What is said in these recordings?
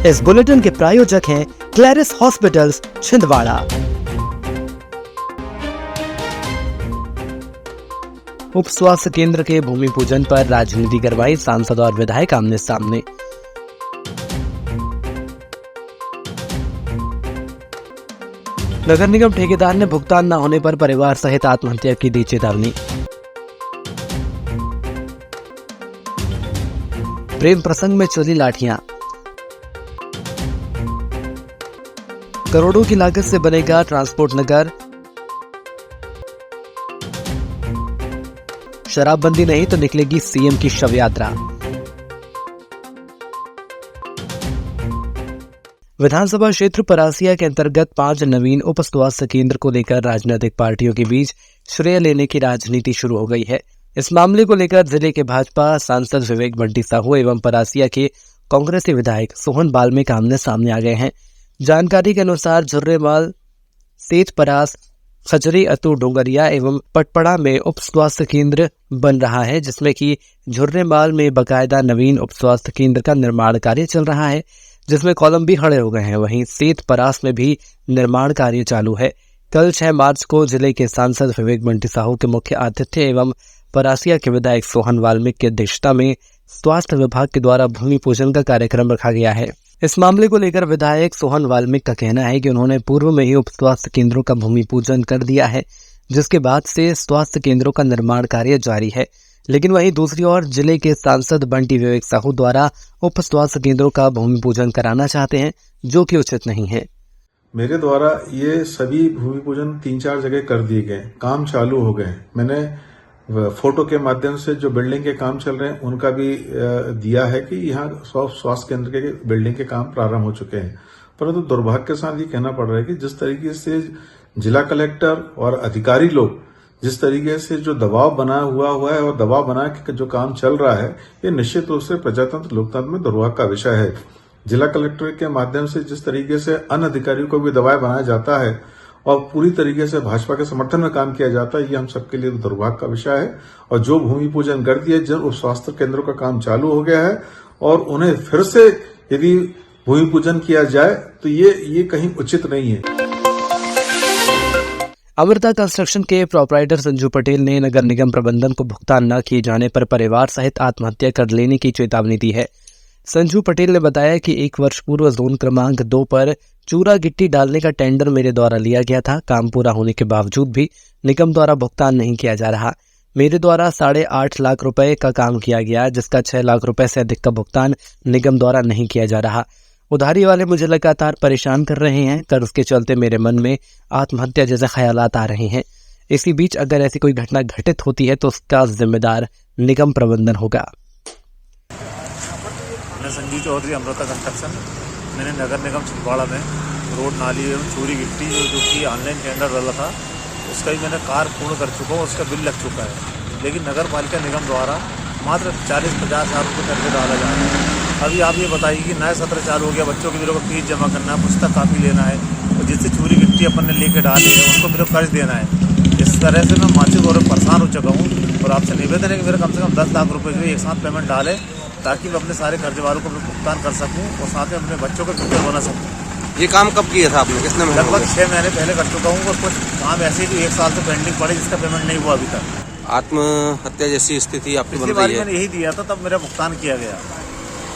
इस बुलेटिन के प्रायोजक हैं क्लैरिस हॉस्पिटल्स छिंदवाड़ा। उप स्वास्थ्य केंद्र के भूमि पूजन पर राजनीति करवाई सांसद और विधायक आमने सामने। नगर निगम ठेकेदार ने भुगतान न होने पर परिवार सहित आत्महत्या की दी चेतावनी। प्रेम प्रसंग में चली लाठियां। करोड़ों की लागत से बनेगा ट्रांसपोर्ट नगर। शराबबंदी नहीं तो निकलेगी सीएम की शव यात्रा। विधानसभा क्षेत्र परासिया के अंतर्गत 5 नवीन उप स्वास्थ्य केंद्र को लेकर राजनीतिक पार्टियों के बीच श्रेय लेने की राजनीति शुरू हो गई है। इस मामले को लेकर जिले के भाजपा सांसद विवेक बंटी साहू एवं परासिया के कांग्रेसी विधायक सोहन बाल्मीकि आमने सामने आ गए हैं। जानकारी के अनुसार झुर्रेमाल, सेठ परास, खजरी अतु डोंगरिया एवं पटपड़ा में उप स्वास्थ्य केंद्र बन रहा है, जिसमें कि झुर्रेमाल में बकायदा नवीन उप स्वास्थ्य केंद्र का निर्माण कार्य चल रहा है, जिसमें कॉलम भी खड़े हो गए हैं। वहीं सेठ परास में भी निर्माण कार्य चालू है। कल 6 मार्च को जिले के सांसद विवेक बंटी साहू के मुख्य आतिथ्य एवं परासिया के विधायक सोहन बाल्मीकि की अध्यक्षता में स्वास्थ्य विभाग के द्वारा भूमि पूजन का कार्यक्रम रखा गया है। इस मामले को लेकर विधायक सोहन बाल्मीकि का कहना है कि उन्होंने पूर्व में ही उप स्वास्थ्य केंद्रों का भूमि पूजन कर दिया है, जिसके बाद से स्वास्थ्य केंद्रों का निर्माण कार्य जारी है। लेकिन वहीं दूसरी ओर जिले के सांसद बंटी विवेक साहू द्वारा उप स्वास्थ्य केंद्रों का भूमि पूजन कराना चाहते हैं, जो कि उचित नहीं है। मेरे द्वारा ये सभी भूमि पूजन 3-4 जगह कर दिए गए, काम चालू हो गए। मैंने फोटो के माध्यम से जो बिल्डिंग के काम चल रहे हैं उनका भी दिया है कि यहाँ स्वास्थ्य केंद्र के बिल्डिंग के काम प्रारंभ हो चुके हैं। परंतु दुर्भाग्य के साथ ये कहना पड़ रहा है कि जिस तरीके से जिला कलेक्टर और अधिकारी लोग जिस तरीके से जो दबाव बना हुआ है और दबाव बना के जो काम चल रहा है, ये निश्चित रूप से प्रजातंत्र लोकतंत्र में दुर्भाग्य का विषय है। जिला कलेक्टर के माध्यम से जिस तरीके से अन्य अधिकारियों को भी दबाव बनाया जाता है और पूरी तरीके से भाजपा के समर्थन में काम किया जाता है, ये हम सबके लिए दुर्भाग्य का विषय है। और जो भूमि पूजन कर दिया, जब स्वास्थ्य केंद्रों का काम चालू हो गया है और उन्हें फिर से यदि भूमि पूजन किया जाए तो ये कहीं उचित नहीं है। अमृता कंस्ट्रक्शन के प्रोपराइटर संजू पटेल ने नगर निगम प्रबंधन को भुगतान न किए जाने पर परिवार सहित आत्महत्या कर लेने की चेतावनी दी है। संजू पटेल ने बताया कि 1 वर्ष पूर्व जोन क्रमांक 2 पर चूरा गिट्टी डालने का टेंडर मेरे द्वारा लिया गया था। काम पूरा होने के बावजूद भी निगम द्वारा भुगतान नहीं किया जा रहा। मेरे द्वारा 8.5 लाख रुपए का काम किया गया, जिसका 6 लाख रुपए से अधिक का भुगतान निगम द्वारा नहीं किया जा रहा। उधारी वाले मुझे लगातार परेशान कर रहे हैं। कर्ज के चलते मेरे मन में आत्महत्या जैसे ख्यालात आ रहे हैं। इसी बीच अगर ऐसी कोई घटना घटित होती है तो उसका जिम्मेदार निगम प्रबंधन होगा। संजीव चौधरी, अमृता कंस्ट्रक्शन। मैंने नगर निगम छिंदवाड़ा में रोड, नाली एवं चूरी गिट्टी जो कि ऑनलाइन टेंडर डाला था, उसका भी मैंने कार्य पूर्ण कर चुका हूँ, उसका बिल लग चुका है। लेकिन नगर पालिका निगम द्वारा मात्र 40-50 हज़ार रुपये करके डाला जा रहा है। अभी आप ये बताइए कि नया सत्र चालू हो गया, बच्चों के मेरे को फीस जमा करना है, पुस्तक कापी लेना है, और जिससे चूरी गिट्टी अपन ने लेके डाले है उनको मेरे को कर्ज देना है। इस तरह से मैं मानसिक तौर पर परेशान हो चुका हूँ और आपसे निवेदन है कि मेरे कम से कम 10 लाख रुपये जो एक साथ पेमेंट डालें, ताकि मैं अपने सारे कर्ज वालों को भुगतान कर सकूं और साथ में अपने बच्चों का फ्यूचर बना सकूं। ये काम कब किया था आपने? कितने महीने? लगभग 6 महीने पहले कर चुका हूं और कुछ काम ऐसे जो 1 साल से पेंडिंग पड़े, जिसका पेमेंट नहीं हुआ अभी तक। आत्महत्या जैसी स्थिति आपकी बन रही है? मैंने यही दिया था, तब मेरा भुगतान किया गया।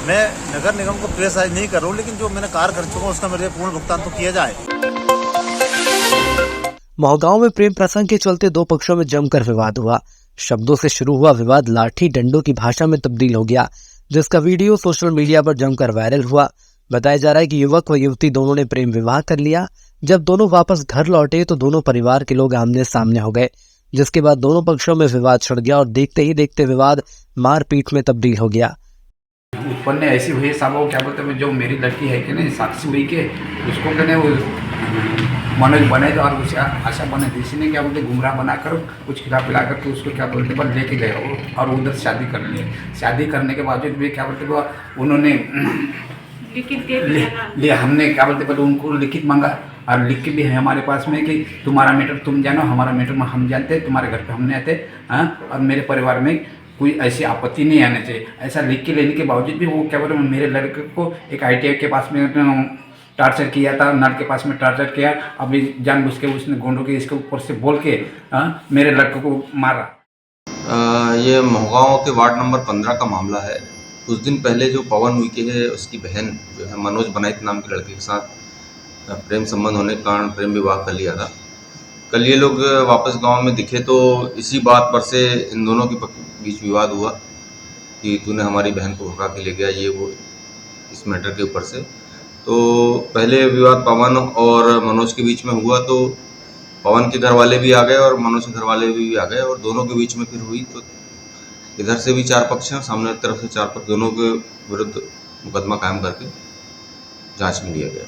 मैं नगर निगम को प्रेसाइज नहीं कर रहा हूँ, लेकिन जो मैंने कार्य कर चुका हूँ उसका मेरे पूर्ण भुगतान तो किया जाए। मोहगांव में प्रेम प्रसंग के चलते 2 पक्षों में जमकर विवाद हुआ। शब्दों से शुरू हुआ विवाद लाठी डंडों की भाषा में तब्दील हो गया, जिसका वीडियो सोशल मीडिया पर जमकर वायरल हुआ। बताया जा रहा है कि युवक व युवती दोनों ने प्रेम विवाह कर लिया। जब दोनों वापस घर लौटे तो दोनों परिवार के लोग आमने सामने हो गए, जिसके बाद दोनों पक्षों में विवाद छिड़ गया और देखते ही देखते विवाद मारपीट में तब्दील हो गया। उत्पन्न ऐसी हुई साहब, वो क्या बोलते हैं, जो मेरी लड़की है कि नहीं साक्षी हुई के उसको कहने वो मनोज बने और उसे आशा बने थी, इसने क्या बोलते गुमराह बनाकर कुछ खिला पिला कर तो उसको क्या बोलते पर लेके गए वो, और उधर शादी कर लिए। शादी करने के बावजूद भी क्या बोलते वो उन्होंने लिया, हमने क्या बोलते पर उनको लिखित मांगा और लिख के भी है हमारे पास में कि तुम्हारा मैटर तुम जानो, हमारा मैटर हम जानते, तुम्हारे घर पे हमने आते। और मेरे परिवार में कोई ऐसी आपत्ति नहीं आनी चाहिए। ऐसा लिख के लेने के बावजूद भी वो क्या बोलते हैं, मेरे लड़के को एक ITI के पास में टार्चर किया था, नल के पास में टार्चर किया। अभी जानबूझ के उसने गोंडों के इसके ऊपर से बोल के मेरे लड़के को मारा। ये मोहगांव के वार्ड नंबर 15 का मामला है। कुछ दिन पहले जो पवन उइके है उसकी बहन जो है मनोज बनाइत नाम के लड़के के साथ प्रेम संबंध होने के कारण प्रेम विवाह कर लिया था। कल ये लोग वापस गांव में दिखे तो इसी बात पर से इन दोनों के बीच विवाद हुआ कि तूने हमारी बहन को भगा के ले गया, ये वो इस मैटर के ऊपर से। तो पहले विवाद पवन और मनोज के बीच में हुआ तो पवन के घर वाले भी आ गए और मनोज के घर वाले भी आ गए और दोनों के बीच में फिर हुई। तो इधर से भी 4 पक्ष हैं, सामने की तरफ से 4 पक्ष, दोनों के विरुद्ध मुकदमा कायम करके जांच में लिया गया।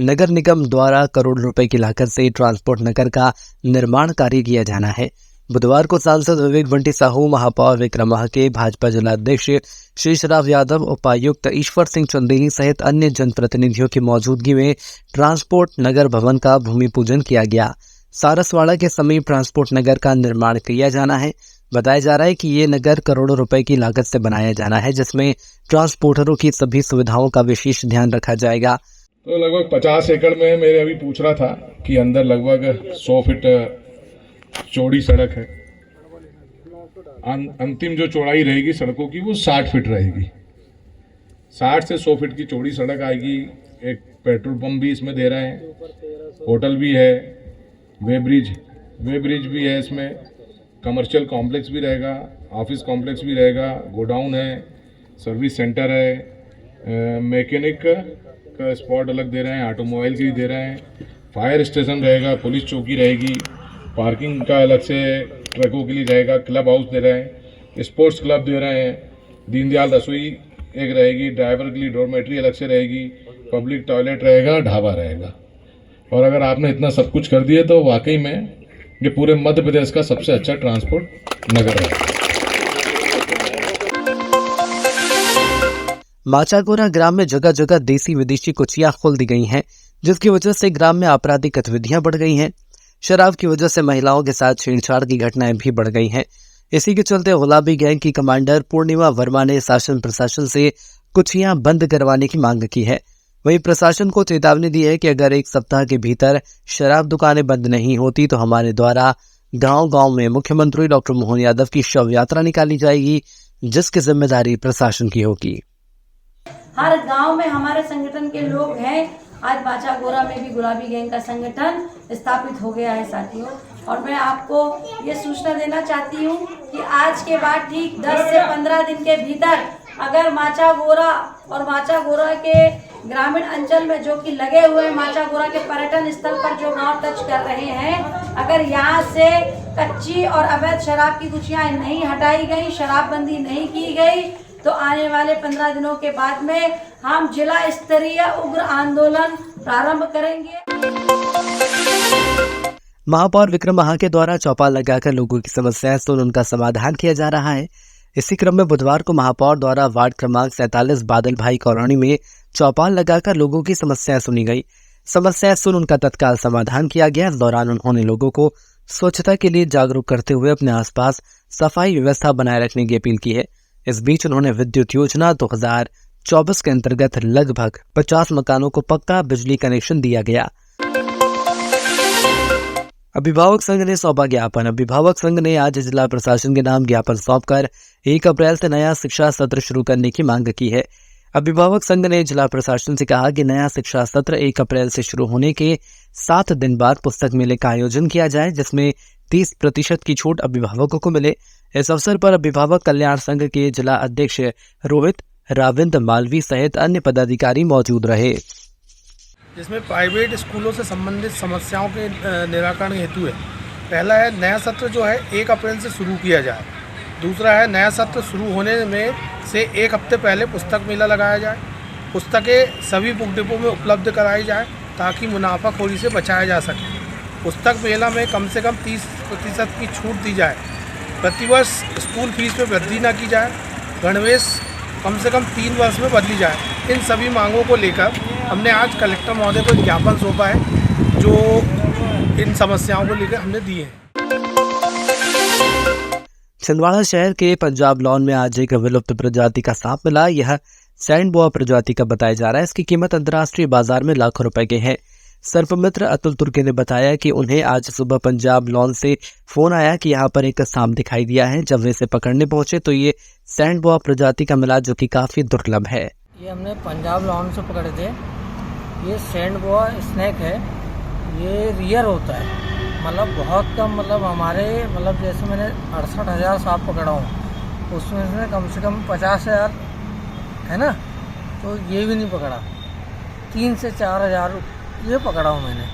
नगर निगम द्वारा करोड़ रुपए की लागत से ट्रांसपोर्ट नगर का निर्माण कार्य किया जाना है। बुधवार को सांसद विवेक बंटी साहू, महापौर विक्रम महाके, भाजपा जिलाध्यक्ष शेषराव यादव, उपायुक्त ईश्वर सिंह चंदेही सहित अन्य जनप्रतिनिधियों की मौजूदगी में ट्रांसपोर्ट नगर भवन का भूमि पूजन किया गया। सारसवाड़ा के समीप ट्रांसपोर्ट नगर का निर्माण किया जाना है। बताया जा रहा है कि ये नगर करोड़ों रुपए की लागत से बनाया जाना है, जिसमें ट्रांसपोर्टरों की सभी सुविधाओं का विशेष ध्यान रखा जाएगा। तो लगभग 50 एकड़ में मेरे अभी पूछ रहा था कि अंदर लगभग 100 फीट चौड़ी सड़क है। अंतिम जो चौड़ाई रहेगी सड़कों की वो 60 फीट रहेगी। 60 से 100 फीट की चौड़ी सड़क आएगी। एक पेट्रोल पंप भी इसमें दे रहे हैं, होटल भी है, वे ब्रिज भी है, इसमें कमर्शियल कॉम्प्लेक्स भी रहेगा, ऑफिस कॉम्प्लेक्स भी रहेगा, गोडाउन है, सर्विस सेंटर है, मैकेनिक का स्पॉट अलग दे रहे हैं, ऑटोमोबाइल की भी दे रहे हैं, फायर स्टेशन रहेगा, पुलिस चौकी रहेगी, पार्किंग का अलग से ट्रकों के लिए रहेगा, क्लब हाउस दे रहे हैं, स्पोर्ट्स क्लब दे रहे हैं, दीनदयाल रसोई एक रहेगी, ड्राइवर के लिए डॉर्मेट्री अलग से रहेगी, पब्लिक टॉयलेट रहेगा, ढाबा रहेगा। और अगर आपने इतना सब कुछ कर दिया तो वाकई में ये पूरे मध्य प्रदेश का सबसे अच्छा ट्रांसपोर्ट नगर है। माचागोरा ग्राम में जगह जगह देसी विदेशी कुचियां खोल दी गई हैं, जिसकी वजह से ग्राम में आपराधिक गतिविधियां बढ़ गई हैं। शराब की वजह से महिलाओं के साथ छेड़छाड़ की घटनाएं भी बढ़ गई हैं। इसी के चलते गुलाबी गैंग की कमांडर पूर्णिमा वर्मा ने शासन प्रशासन से कुचियां बंद करवाने की मांग की है। वहीं प्रशासन को चेतावनी दी है कि अगर 1 सप्ताह के भीतर शराब दुकानें बंद नहीं होती तो हमारे द्वारा गांव-गांव में मुख्यमंत्री डॉक्टर मोहन यादव की शव यात्रा निकाली जाएगी, जिसकी जिम्मेदारी प्रशासन की होगी। हर गांव में हमारे संगठन के लोग हैं। आज माचागोरा में भी गुलाबी गैंग का संगठन स्थापित हो गया है साथियों। और मैं आपको ये सूचना देना चाहती हूँ कि आज के बाद ठीक 10 से 15 दिन के भीतर अगर माचागोरा और माचागोरा के ग्रामीण अंचल में जो कि लगे हुए माचागोरा के पर्यटन स्थल पर जो गांव टच कर रहे हैं, अगर यहाँ से कच्ची और अवैध शराब की गुचियाँ नहीं हटाई गई, शराबबंदी नहीं की गई, तो आने वाले 15 दिनों के बाद में हम जिला स्तरीय उग्र आंदोलन प्रारंभ करेंगे। महापौर विक्रम महाके द्वारा चौपाल लगाकर लोगों की समस्याएं सुन उनका समाधान किया जा रहा है। इसी क्रम में बुधवार को महापौर द्वारा वार्ड क्रमांक 47 बादल भाई कॉलोनी में चौपाल लगाकर लोगों की समस्याएं सुनी गई। समस्याएं सुन उनका तत्काल समाधान किया गया। इस दौरान उन्होंने लोगों को स्वच्छता के लिए जागरूक करते हुए अपने आसपास सफाई व्यवस्था बनाए रखने की अपील की है। इस बीच उन्होंने विद्युत योजना 2024 के अंतर्गत लगभग 50 मकानों को पक्का बिजली कनेक्शन दिया गया। अभिभावक संघ ने सौंपा ज्ञापन। अभिभावक संघ ने आज जिला प्रशासन के नाम ज्ञापन सौंपकर 1 अप्रैल से नया शिक्षा सत्र शुरू करने की मांग की है। अभिभावक संघ ने जिला प्रशासन से कहा कि नया शिक्षा सत्र 1 अप्रैल से शुरू होने के 7 दिन बाद पुस्तक मेले का आयोजन किया जाए, जिसमें 30% की छूट अभिभावकों को मिले। इस अवसर पर अभिभावक कल्याण संघ के जिला अध्यक्ष रोहित राविंद मालवी सहित अन्य पदाधिकारी मौजूद रहे। जिसमें प्राइवेट स्कूलों से संबंधित समस्याओं के निराकरण हेतु है। पहला है नया सत्र जो है 1 अप्रैल से शुरू किया जाए। दूसरा है नया सत्र शुरू होने में से 1 हफ्ते पहले पुस्तक मेला लगाया जाए। पुस्तकें सभी बुक डिपो में उपलब्ध कराई जाए ताकि मुनाफाखोरी से बचाया जा सके। पुस्तक मेला में कम से कम 30% की छूट दी जाए। प्रतिवर्ष स्कूल फीस में वृद्धि न की जाए। गणवेश कम से कम 3 वर्ष में बदली जाए। इन सभी मांगों को लेकर हमने आज कलेक्टर महोदय को ज्ञापन सौंपा है, जो इन समस्याओं को लेकर हमने दिए हैं। छिंदवाड़ा शहर के पंजाब लॉन में आज एक विलुप्त प्रजाति का सांप मिला। यह सैंड बोआ प्रजाति का बताया जा रहा है। इसकी कीमत अंतर्राष्ट्रीय बाजार में लाखों रुपए की है। सर्पमित्र अतुल तुर्की ने बताया कि उन्हें आज सुबह पंजाब लॉन से फोन आया कि यहाँ पर एक सांप दिखाई दिया है। जब वे इसे पकड़ने पहुंचे तो ये सैंड बोआ प्रजाति का मिला, जो कि काफी दुर्लभ है। ये हमने पंजाब लॉन से पकड़े थे। ये सैंड बोआ स्नेक है। ये रियर होता है, मतलब बहुत कम, मतलब हमारे मतलब जैसे मैंने 68,000 सांप पकड़ा हूँ, उसमें से कम 50,000 है ना, तो ये भी नहीं पकड़ा। 3 से 4,000 ये पकड़ा हूँ मैंने।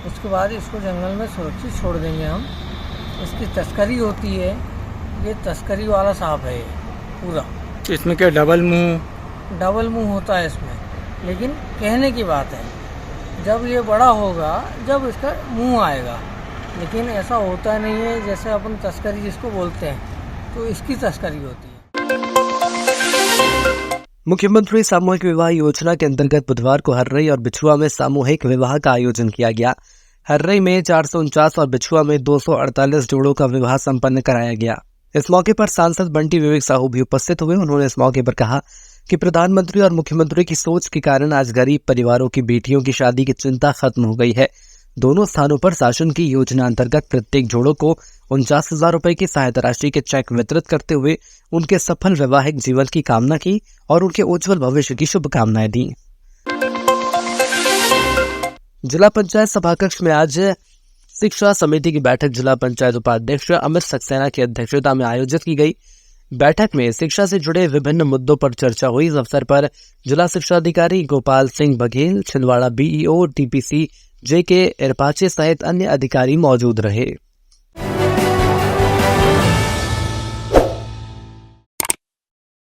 उसके बाद इसको जंगल में सुरक्षित छोड़ देंगे हम। इसकी तस्करी होती है, ये तस्करी वाला सांप है ये पूरा। इसमें क्या डबल मुंह होता है इसमें, लेकिन कहने की बात है जब ये बड़ा होगा जब इसका मुंह आएगा, लेकिन ऐसा होता नहीं है जैसे अपन तस्करी जिसको बोलते हैं, तो इसकी तस्करी होती है। मुख्यमंत्री सामूहिक विवाह योजना के अंतर्गत बुधवार को हर्रई और बिछुआ में सामूहिक विवाह का आयोजन किया गया। हर्रई में 449 और बिछुआ में 248 जोड़ों का विवाह संपन्न कराया गया। इस मौके पर सांसद बंटी विवेक साहू भी उपस्थित हुए। उन्होंने इस मौके पर कहा कि प्रधानमंत्री और मुख्यमंत्री की सोच के कारण आज गरीब परिवारों की बेटियों की शादी की चिंता खत्म हो गई है। दोनों स्थानों पर शासन की योजना अंतर्गत प्रत्येक जोड़ों को 49,000 रुपए की सहायता राशि के चेक वितरित करते हुए उनके सफल वैवाहिक जीवन की कामना की और उनके उज्जवल भविष्य की शुभकामनाएं दी। जिला पंचायत सभाकक्ष में आज शिक्षा समिति की बैठक जिला पंचायत उपाध्यक्ष अमित सक्सेना की अध्यक्षता में आयोजित की गई। बैठक में शिक्षा से जुड़े विभिन्न मुद्दों पर चर्चा हुई। इस अवसर पर जिला शिक्षा अधिकारी Gopal Singh Baghel, Chhindwara BEO TPC JK इरपाचे सहित अन्य अधिकारी मौजूद रहे।